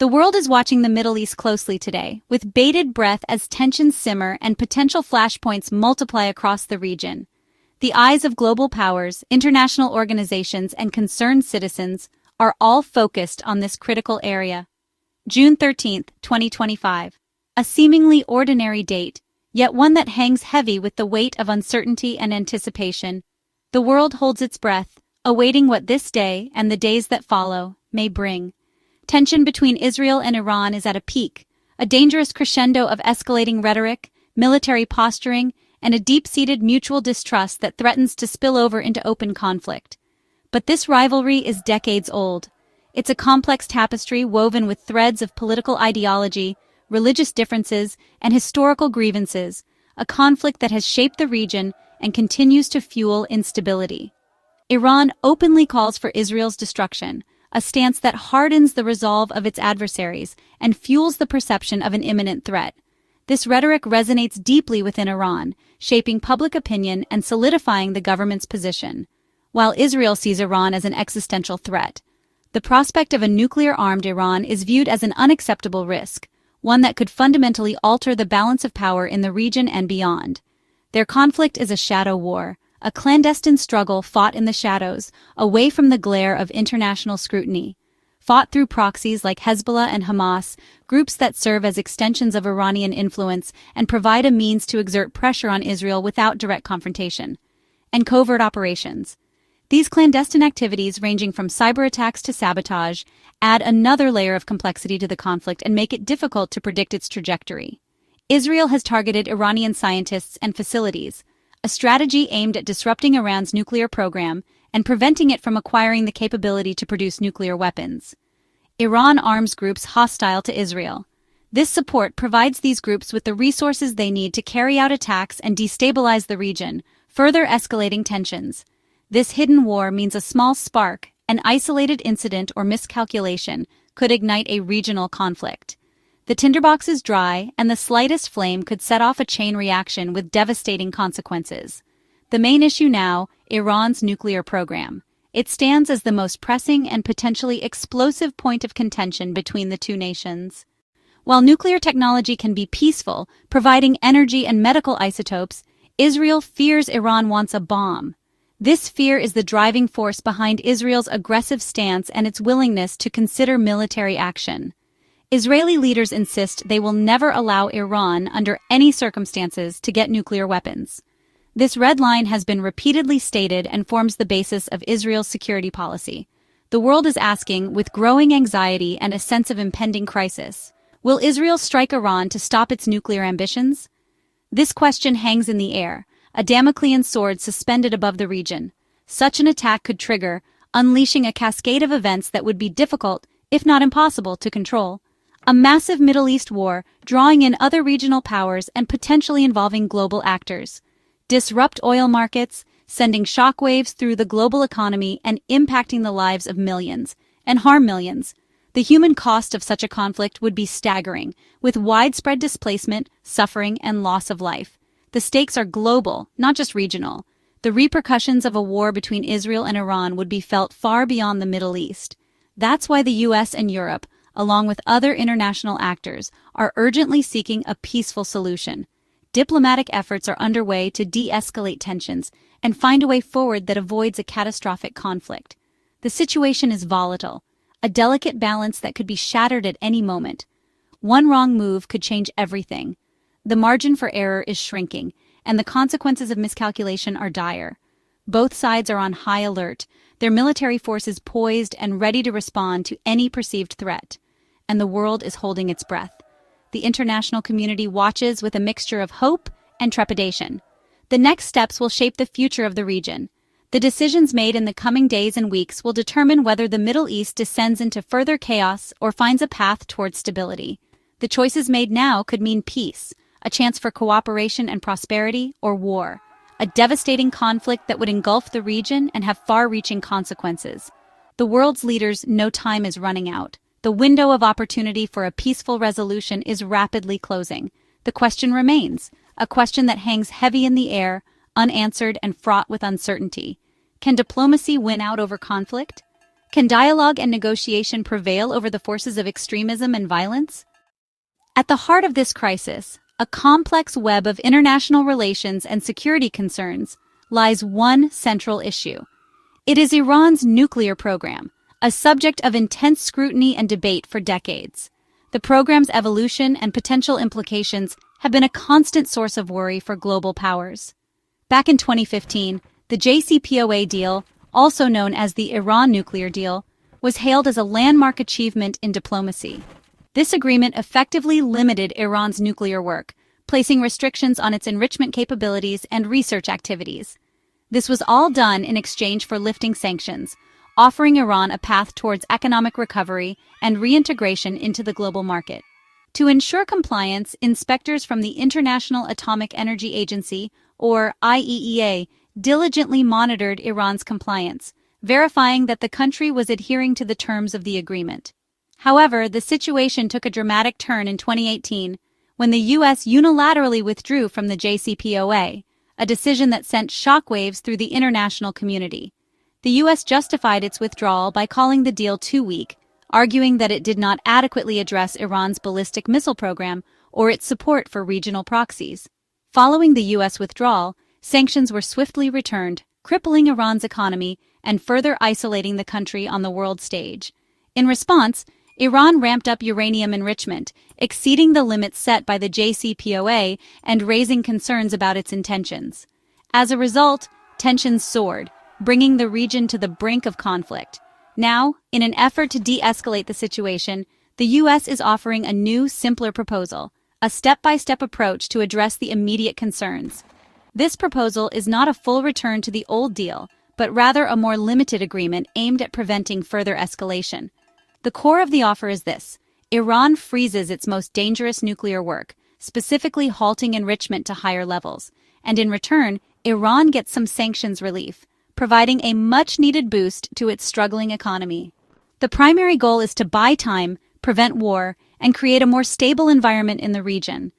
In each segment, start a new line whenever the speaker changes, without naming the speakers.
The world is watching the Middle East closely today, with bated breath as tensions simmer and potential flashpoints multiply across the region. The eyes of global powers, international organizations, and concerned citizens are all focused on this critical area. June 13, 2025. A seemingly ordinary date, yet one that hangs heavy with the weight of uncertainty and anticipation. The world holds its breath, awaiting what this day and the days that follow may bring. Tension between Israel and Iran is at a peak, a dangerous crescendo of escalating rhetoric, military posturing, and a deep-seated mutual distrust that threatens to spill over into open conflict. But this rivalry is decades old. It's a complex tapestry woven with threads of political ideology, religious differences, and historical grievances, a conflict that has shaped the region and continues to fuel instability. Iran openly calls for Israel's destruction, a stance that hardens the resolve of its adversaries and fuels the perception of an imminent threat. This rhetoric resonates deeply within Iran, shaping public opinion and solidifying the government's position. While Israel sees Iran as an existential threat, the prospect of a nuclear-armed Iran is viewed as an unacceptable risk, one that could fundamentally alter the balance of power in the region and beyond. Their conflict is a shadow war, a clandestine struggle fought in the shadows, away from the glare of international scrutiny. Fought through proxies like Hezbollah and Hamas, groups that serve as extensions of Iranian influence and provide a means to exert pressure on Israel without direct confrontation. And covert operations. These clandestine activities, ranging from cyber attacks to sabotage, add another layer of complexity to the conflict and make it difficult to predict its trajectory. Israel has targeted Iranian scientists and facilities, a strategy aimed at disrupting Iran's nuclear program and preventing it from acquiring the capability to produce nuclear weapons. Iran arms groups hostile to Israel. This support provides these groups with the resources they need to carry out attacks and destabilize the region, further escalating tensions. This hidden war means a small spark, an isolated incident or miscalculation, could ignite a regional conflict. The tinderbox is dry, and the slightest flame could set off a chain reaction with devastating consequences. The main issue now, Iran's nuclear program. It stands as the most pressing and potentially explosive point of contention between the two nations. While nuclear technology can be peaceful, providing energy and medical isotopes, Israel fears Iran wants a bomb. This fear is the driving force behind Israel's aggressive stance and its willingness to consider military action. Israeli leaders insist they will never allow Iran, under any circumstances, to get nuclear weapons. This red line has been repeatedly stated and forms the basis of Israel's security policy. The world is asking, with growing anxiety and a sense of impending crisis, will Israel strike Iran to stop its nuclear ambitions? This question hangs in the air, a Damoclean sword suspended above the region. Such an attack could trigger, unleashing a cascade of events that would be difficult, if not impossible, to control. A massive Middle East war, drawing in other regional powers and potentially involving global actors. Disrupt oil markets, sending shockwaves through the global economy and impacting the lives of millions, and harm millions. The human cost of such a conflict would be staggering, with widespread displacement, suffering, and loss of life. The stakes are global, not just regional. The repercussions of a war between Israel and Iran would be felt far beyond the Middle East. That's why the US and Europe, along with other international actors, are urgently seeking a peaceful solution. Diplomatic efforts are underway to de-escalate tensions and find a way forward that avoids a catastrophic conflict. The situation is volatile, a delicate balance that could be shattered at any moment. One wrong move could change everything. The margin for error is shrinking, and the consequences of miscalculation are dire. Both sides are on high alert, their military forces poised and ready to respond to any perceived threat. And the world is holding its breath. The international community watches with a mixture of hope and trepidation. The next steps will shape the future of the region. The decisions made in the coming days and weeks will determine whether the Middle East descends into further chaos or finds a path toward stability. The choices made now could mean peace, a chance for cooperation and prosperity, or war, a devastating conflict that would engulf the region and have far-reaching consequences. The world's leaders know time is running out. The window of opportunity for a peaceful resolution is rapidly closing. The question remains, a question that hangs heavy in the air, unanswered and fraught with uncertainty. Can diplomacy win out over conflict? Can dialogue and negotiation prevail over the forces of extremism and violence? At the heart of this crisis, a complex web of international relations and security concerns, lies one central issue. It is Iran's nuclear program, a subject of intense scrutiny and debate for decades. The program's evolution and potential implications have been a constant source of worry for global powers. Back in 2015, the JCPOA deal, also known as the Iran nuclear deal, was hailed as a landmark achievement in diplomacy. This agreement effectively limited Iran's nuclear work, placing restrictions on its enrichment capabilities and research activities. This was all done in exchange for lifting sanctions, offering Iran a path towards economic recovery and reintegration into the global market. To ensure compliance, inspectors from the International Atomic Energy Agency, or IAEA, diligently monitored Iran's compliance, verifying that the country was adhering to the terms of the agreement. However, the situation took a dramatic turn in 2018 when the U.S. unilaterally withdrew from the JCPOA, a decision that sent shockwaves through the international community. The U.S. justified its withdrawal by calling the deal too weak, arguing that it did not adequately address Iran's ballistic missile program or its support for regional proxies. Following the U.S. withdrawal, sanctions were swiftly returned, crippling Iran's economy and further isolating the country on the world stage. In response, Iran ramped up uranium enrichment, exceeding the limits set by the JCPOA and raising concerns about its intentions. As a result, tensions soared, bringing the region to the brink of conflict. Now, in an effort to de-escalate the situation, the U.S. is offering a new, simpler proposal, a step-by-step approach to address the immediate concerns. This proposal is not a full return to the old deal, but rather a more limited agreement aimed at preventing further escalation. The core of the offer is this: Iran freezes its most dangerous nuclear work, specifically halting enrichment to higher levels, and in return, Iran gets some sanctions relief, providing a much-needed boost to its struggling economy. The primary goal is to buy time, prevent war, and create a more stable environment in the region.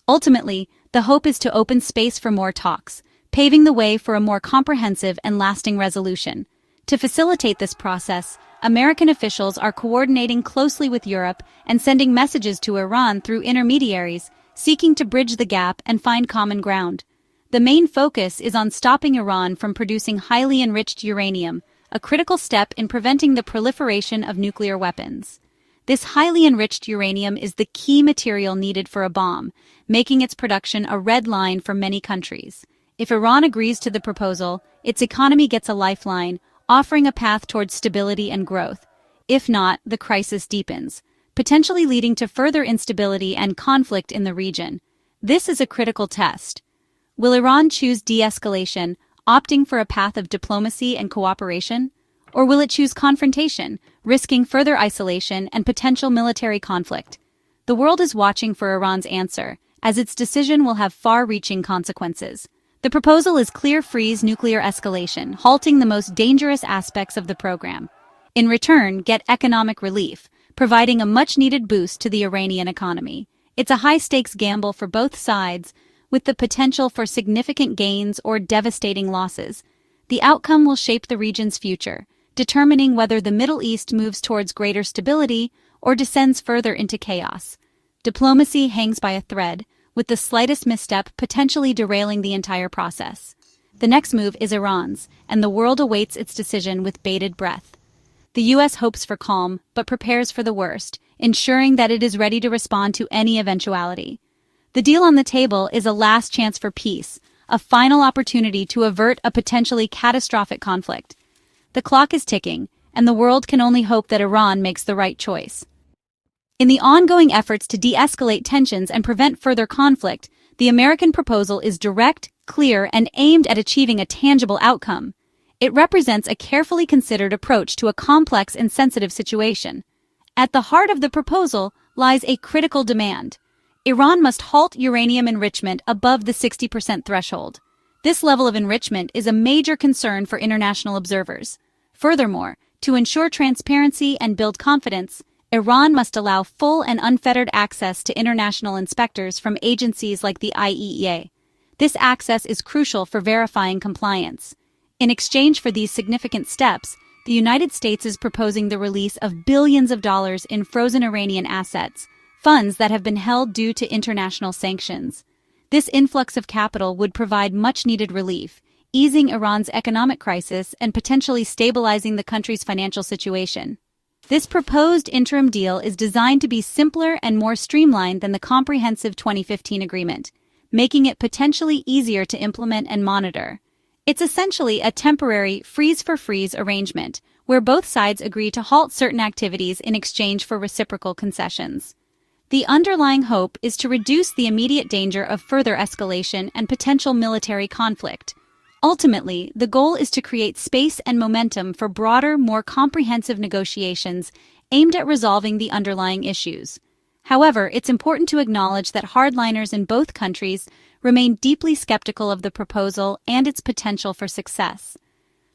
Ultimately, the hope is to open space for more talks, paving the way for a more comprehensive and lasting resolution. To facilitate this process, American officials are coordinating closely with Europe and sending messages to Iran through intermediaries, seeking to bridge the gap and find common ground. The main focus is on stopping Iran from producing highly enriched uranium, a critical step in preventing the proliferation of nuclear weapons. This highly enriched uranium is the key material needed for a bomb, making its production a red line for many countries. If Iran agrees to the proposal, its economy gets a lifeline, offering a path towards stability and growth. If not, the crisis deepens, potentially leading to further instability and conflict in the region. This is a critical test. Will Iran choose de-escalation, opting for a path of diplomacy and cooperation? Or will it choose confrontation, risking further isolation and potential military conflict? The world is watching for Iran's answer, as its decision will have far-reaching consequences. The proposal is clear: freeze nuclear escalation, halting the most dangerous aspects of the program. In return, get economic relief, providing a much-needed boost to the Iranian economy. It's a high-stakes gamble for both sides, with the potential for significant gains or devastating losses. The outcome will shape the region's future, determining whether the Middle East moves towards greater stability or descends further into chaos. Diplomacy hangs by a thread, with the slightest misstep potentially derailing the entire process. The next move is Iran's, and the world awaits its decision with bated breath. The U.S. hopes for calm, but prepares for the worst, ensuring that it is ready to respond to any eventuality. The deal on the table is a last chance for peace, a final opportunity to avert a potentially catastrophic conflict. The clock is ticking, and the world can only hope that Iran makes the right choice. In the ongoing efforts to de-escalate tensions and prevent further conflict, the American proposal is direct, clear, and aimed at achieving a tangible outcome. It represents a carefully considered approach to a complex and sensitive situation. At the heart of the proposal lies a critical demand. Iran must halt uranium enrichment above the 60% threshold. This level of enrichment is a major concern for international observers. Furthermore, to ensure transparency and build confidence, Iran must allow full and unfettered access to international inspectors from agencies like the IAEA. This access is crucial for verifying compliance. In exchange for these significant steps, the United States is proposing the release of billions of dollars in frozen Iranian assets, funds that have been held due to international sanctions. This influx of capital would provide much-needed relief, easing Iran's economic crisis and potentially stabilizing the country's financial situation. This proposed interim deal is designed to be simpler and more streamlined than the comprehensive 2015 agreement, making it potentially easier to implement and monitor. It's essentially a temporary freeze-for-freeze arrangement, where both sides agree to halt certain activities in exchange for reciprocal concessions. The underlying hope is to reduce the immediate danger of further escalation and potential military conflict. Ultimately, the goal is to create space and momentum for broader, more comprehensive negotiations aimed at resolving the underlying issues. However, it's important to acknowledge that hardliners in both countries remain deeply skeptical of the proposal and its potential for success.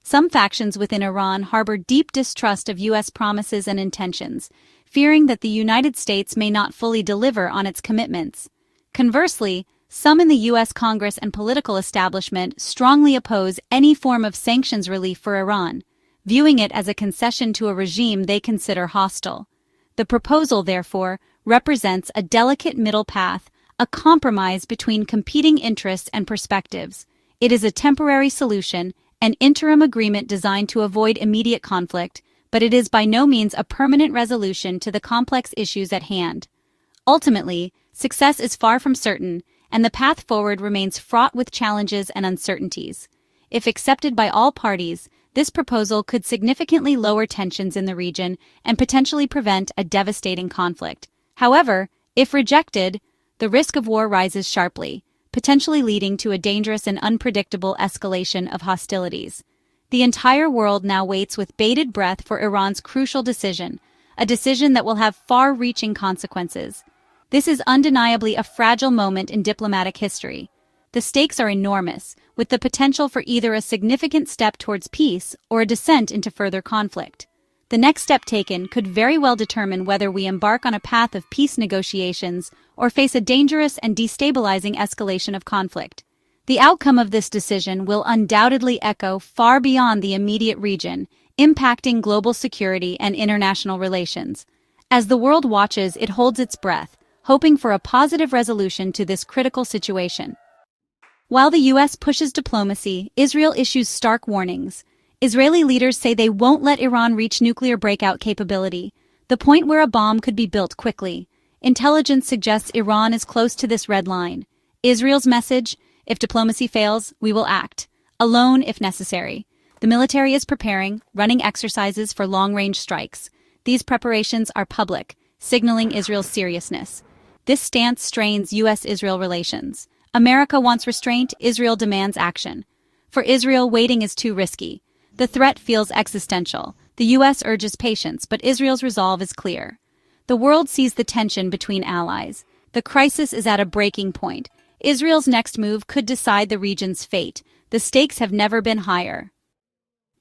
Some factions within Iran harbor deep distrust of U.S. promises and intentions, fearing that the United States may not fully deliver on its commitments. Conversely, some in the U.S. Congress and political establishment strongly oppose any form of sanctions relief for Iran, viewing it as a concession to a regime they consider hostile. The proposal, therefore, represents a delicate middle path, a compromise between competing interests and perspectives. It is a temporary solution, an interim agreement designed to avoid immediate conflict, but it is by no means a permanent resolution to the complex issues at hand. Ultimately, success is far from certain, and the path forward remains fraught with challenges and uncertainties. If accepted by all parties, this proposal could significantly lower tensions in the region and potentially prevent a devastating conflict. However, if rejected, the risk of war rises sharply, potentially leading to a dangerous and unpredictable escalation of hostilities. The entire world now waits with bated breath for Iran's crucial decision, a decision that will have far-reaching consequences. This is undeniably a fragile moment in diplomatic history. The stakes are enormous, with the potential for either a significant step towards peace or a descent into further conflict. The next step taken could very well determine whether we embark on a path of peace negotiations or face a dangerous and destabilizing escalation of conflict. The outcome of this decision will undoubtedly echo far beyond the immediate region, impacting global security and international relations. As the world watches, it holds its breath, hoping for a positive resolution to this critical situation. While the U.S. pushes diplomacy, Israel issues stark warnings. Israeli leaders say they won't let Iran reach nuclear breakout capability, the point where a bomb could be built quickly. Intelligence suggests Iran is close to this red line. Israel's message: if diplomacy fails, we will act, alone if necessary. The military is preparing, running exercises for long-range strikes. These preparations are public, signaling Israel's seriousness. This stance strains U.S.-Israel relations. America wants restraint, Israel demands action. For Israel, waiting is too risky. The threat feels existential. The U.S. urges patience, but Israel's resolve is clear. The world sees the tension between allies. The crisis is at a breaking point. Israel's next move could decide the region's fate. The stakes have never been higher.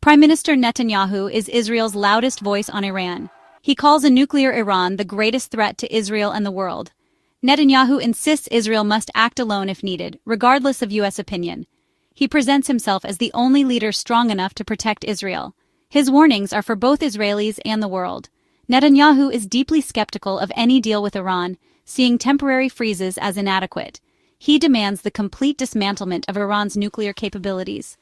Prime Minister Netanyahu is Israel's loudest voice on Iran. He calls a nuclear Iran the greatest threat to Israel and the world. Netanyahu insists Israel must act alone if needed, regardless of U.S. opinion. He presents himself as the only leader strong enough to protect Israel. His warnings are for both Israelis and the world. Netanyahu is deeply skeptical of any deal with Iran, seeing temporary freezes as inadequate. He demands the complete dismantlement of Iran's nuclear capabilities.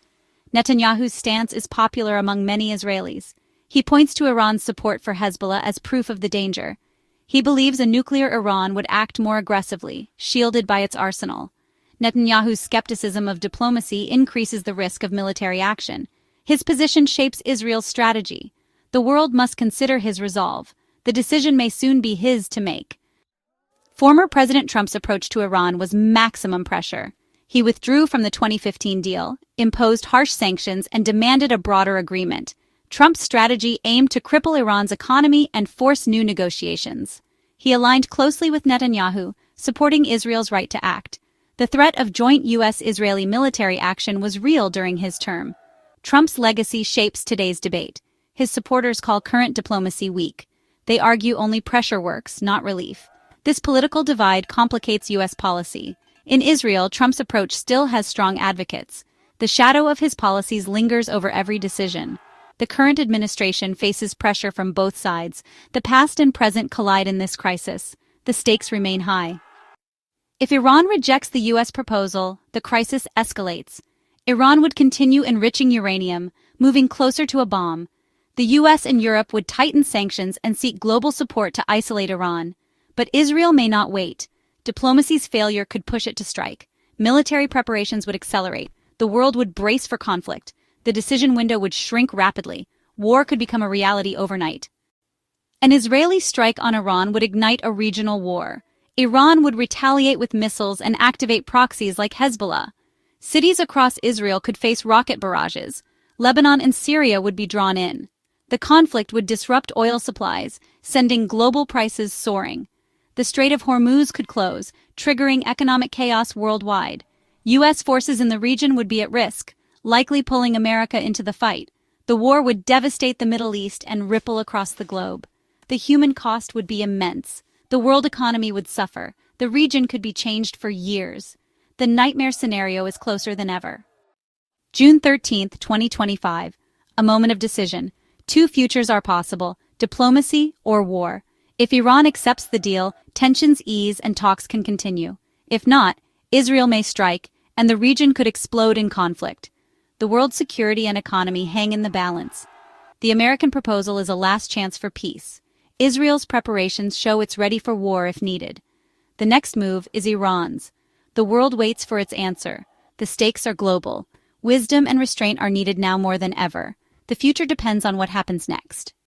Netanyahu's stance is popular among many Israelis. He points to Iran's support for Hezbollah as proof of the danger. He believes a nuclear Iran would act more aggressively, shielded by its arsenal. Netanyahu's skepticism of diplomacy increases the risk of military action. His position shapes Israel's strategy. The world must consider his resolve. The decision may soon be his to make. Former President Trump's approach to Iran was maximum pressure. He withdrew from the 2015 deal, imposed harsh sanctions, and demanded a broader agreement. Trump's strategy aimed to cripple Iran's economy and force new negotiations. He aligned closely with Netanyahu, supporting Israel's right to act. The threat of joint U.S.-Israeli military action was real during his term. Trump's legacy shapes today's debate. His supporters call current diplomacy weak. They argue only pressure works, not relief. This political divide complicates U.S. policy. In Israel, Trump's approach still has strong advocates. The shadow of his policies lingers over every decision. The current administration faces pressure from both sides. The past and present collide in this crisis. The stakes remain high. If Iran rejects the U.S. proposal, the crisis escalates. Iran would continue enriching uranium, moving closer to a bomb. The U.S. and Europe would tighten sanctions and seek global support to isolate Iran. But Israel may not wait. Diplomacy's failure could push it to strike. Military preparations would accelerate. The world would brace for conflict. The decision window would shrink rapidly. War could become a reality overnight. An Israeli strike on Iran would ignite a regional war. Iran would retaliate with missiles and activate proxies like Hezbollah. Cities across Israel could face rocket barrages. Lebanon and Syria would be drawn in. The conflict would disrupt oil supplies, sending global prices soaring. The Strait of Hormuz could close, triggering economic chaos worldwide. U.S. forces in the region would be at risk, likely pulling America into the fight. The war would devastate the Middle East and ripple across the globe. The human cost would be immense. The world economy would suffer. The region could be changed for years. The nightmare scenario is closer than ever. June 13, 2025. A moment of decision. Two futures are possible: diplomacy or war. If Iran accepts the deal, tensions ease and talks can continue. If not, Israel may strike, and the region could explode in conflict. The world's security and economy hang in the balance. The American proposal is a last chance for peace. Israel's preparations show it's ready for war if needed. The next move is Iran's. The world waits for its answer. The stakes are global. Wisdom and restraint are needed now more than ever. The future depends on what happens next.